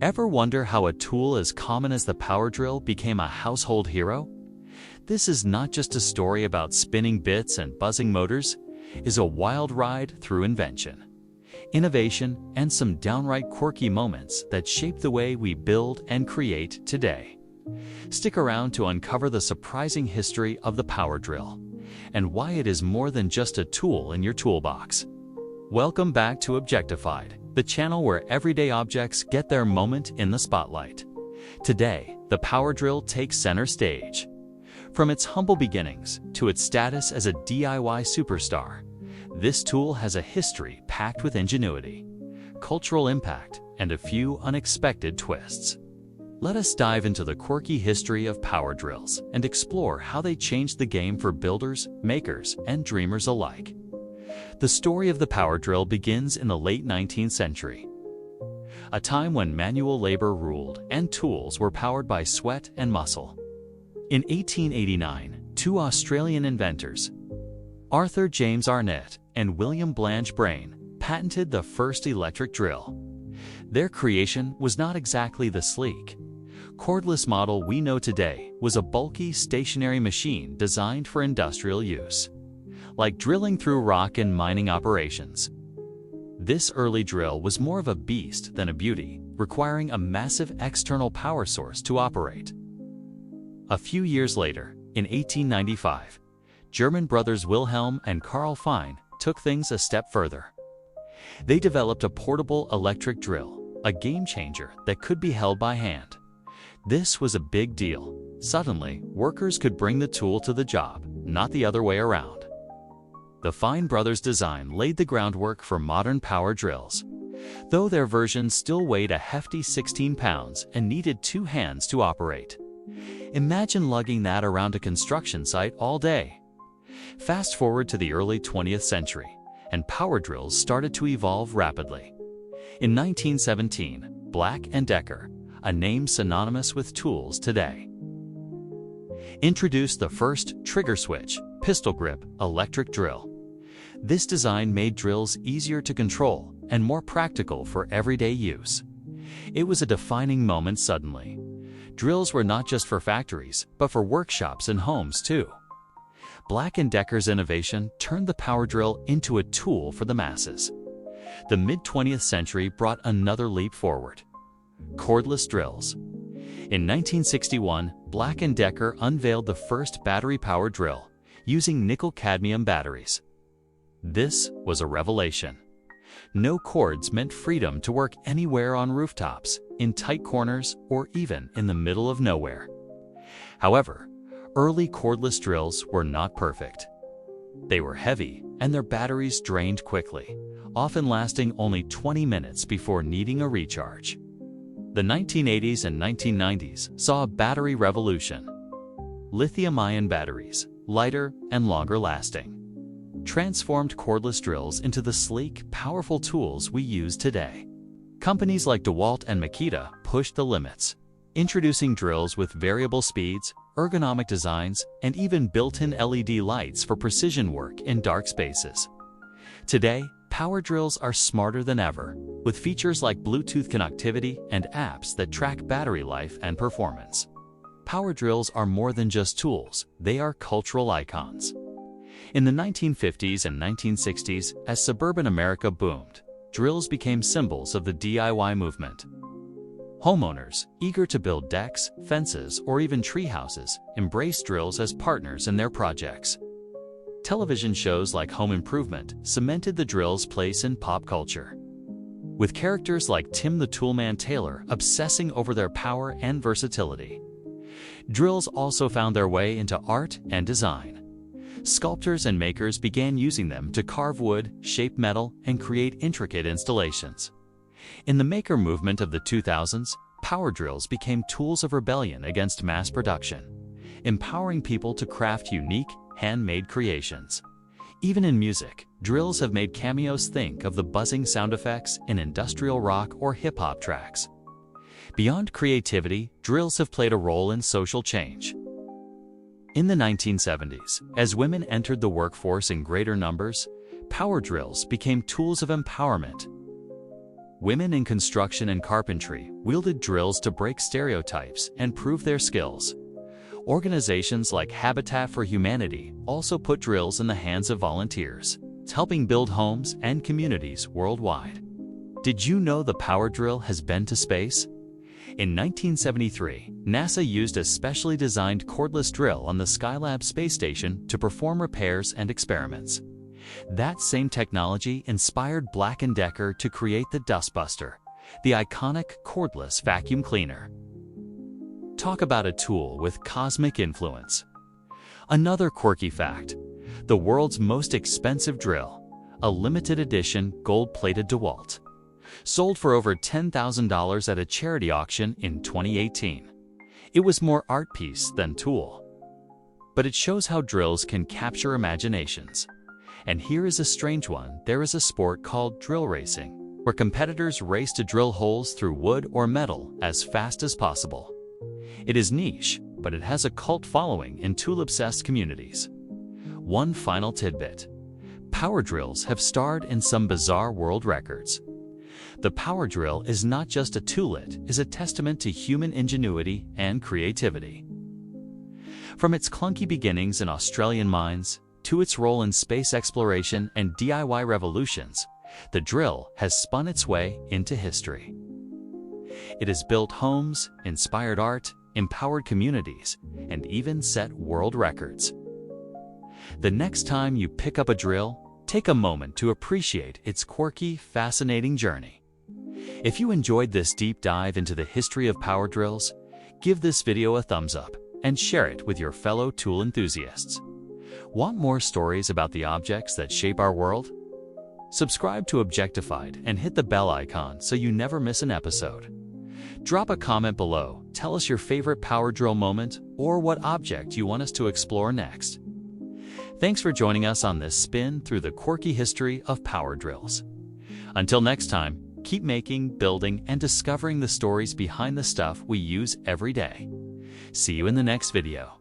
Ever wonder how a tool as common as the power drill became a household hero? This is not just a story about spinning bits and buzzing motors, it's a wild ride through invention, innovation, and some downright quirky moments that shape the way we build and create today. Stick around to uncover the surprising history of the power drill and why it is more than just a tool in your toolbox. Welcome back to Objectified, the channel where everyday objects get their moment in the spotlight. Today, the power drill takes center stage. From its humble beginnings to its status as a DIY superstar, this tool has a history packed with ingenuity, cultural impact, and a few unexpected twists. Let us dive into the quirky history of power drills and explore how they changed the game for builders, makers, and dreamers alike. The story of the power drill begins in the late 19th century, a time when manual labor ruled and tools were powered by sweat and muscle. In 1889, two Australian inventors, Arthur James Arnett and William Blanche Brain, patented the first electric drill. Their creation was not exactly the sleek, cordless model we know today was a bulky, stationary machine designed for industrial use, like drilling through rock in mining operations. This early drill was more of a beast than a beauty, requiring a massive external power source to operate. A few years later, in 1895, German brothers Wilhelm and Karl Fein took things a step further. They developed a portable electric drill, a game changer that could be held by hand. This was a big deal. Suddenly, workers could bring the tool to the job, not the other way around. The Fein brothers' design laid the groundwork for modern power drills, though their version still weighed a hefty 16 pounds and needed two hands to operate. Imagine lugging that around a construction site all day. Fast forward to the early 20th century, and power drills started to evolve rapidly. In 1917, Black & Decker, a name synonymous with tools today, introduced the first trigger switch, pistol grip, electric drill. This design made drills easier to control and more practical for everyday use. It was a defining moment suddenly. Drills were not just for factories, but for workshops and homes too. Black & Decker's innovation turned the power drill into a tool for the masses. The mid-20th century brought another leap forward: cordless drills. In 1961, Black & Decker unveiled the first battery-powered drill, using nickel-cadmium batteries. This was a revelation. No cords meant freedom to work anywhere on rooftops, in tight corners, or even in the middle of nowhere. However, early cordless drills were not perfect. They were heavy, and their batteries drained quickly, often lasting only 20 minutes before needing a recharge. The 1980s and 1990s saw a battery revolution. Lithium-ion batteries, lighter and longer lasting, transformed cordless drills into the sleek, powerful tools we use today. Companies like DeWalt and Makita pushed the limits, introducing drills with variable speeds, ergonomic designs, and even built-in LED lights for precision work in dark spaces. Today, power drills are smarter than ever, with features like Bluetooth connectivity and apps that track battery life and performance. Power drills are more than just tools, they are cultural icons. In the 1950s and 1960s, as suburban America boomed, drills became symbols of the DIY movement. Homeowners, eager to build decks, fences, or even tree houses, embraced drills as partners in their projects. Television shows like Home Improvement cemented the drill's place in pop culture, with characters like Tim the Toolman Taylor obsessing over their power and versatility. Drills also found their way into art and design. Sculptors and makers began using them to carve wood, shape metal, and create intricate installations. In the maker movement of the 2000s, power drills became tools of rebellion against mass production, empowering people to craft unique, handmade creations. Even in music, drills have made cameos. Think of the buzzing sound effects in industrial rock or hip-hop tracks. Beyond creativity, drills have played a role in social change. In the 1970s, as women entered the workforce in greater numbers, power drills became tools of empowerment. Women in construction and carpentry wielded drills to break stereotypes and prove their skills. Organizations like Habitat for Humanity also put drills in the hands of volunteers, helping build homes and communities worldwide. Did you know the power drill has been to space? In 1973, NASA used a specially designed cordless drill on the Skylab space station to perform repairs and experiments. That same technology inspired Black & Decker to create the Dustbuster, the iconic cordless vacuum cleaner. Talk about a tool with cosmic influence. Another quirky fact: the world's most expensive drill, a limited edition gold-plated DeWalt, sold for over $10,000 at a charity auction in 2018. It was more art piece than tool. But it shows how drills can capture imaginations. And here is a strange one: there is a sport called drill racing, where competitors race to drill holes through wood or metal as fast as possible. It is niche, but it has a cult following in tool-obsessed communities. One final tidbit: power drills have starred in some bizarre world records. The power drill is not just a tool, it is a testament to human ingenuity and creativity. From its clunky beginnings in Australian mines to its role in space exploration and DIY revolutions, the drill has spun its way into history. It has built homes, inspired art, empowered communities, and even set world records. The next time you pick up a drill, take a moment to appreciate its quirky, fascinating journey. If you enjoyed this deep dive into the history of power drills, give this video a thumbs up and share it with your fellow tool enthusiasts. Want more stories about the objects that shape our world? Subscribe to Objectified and hit the bell icon so you never miss an episode. Drop a comment below, tell us your favorite power drill moment or what object you want us to explore next. Thanks for joining us on this spin through the quirky history of power drills. Until next time, keep making, building, and discovering the stories behind the stuff we use every day. See you in the next video.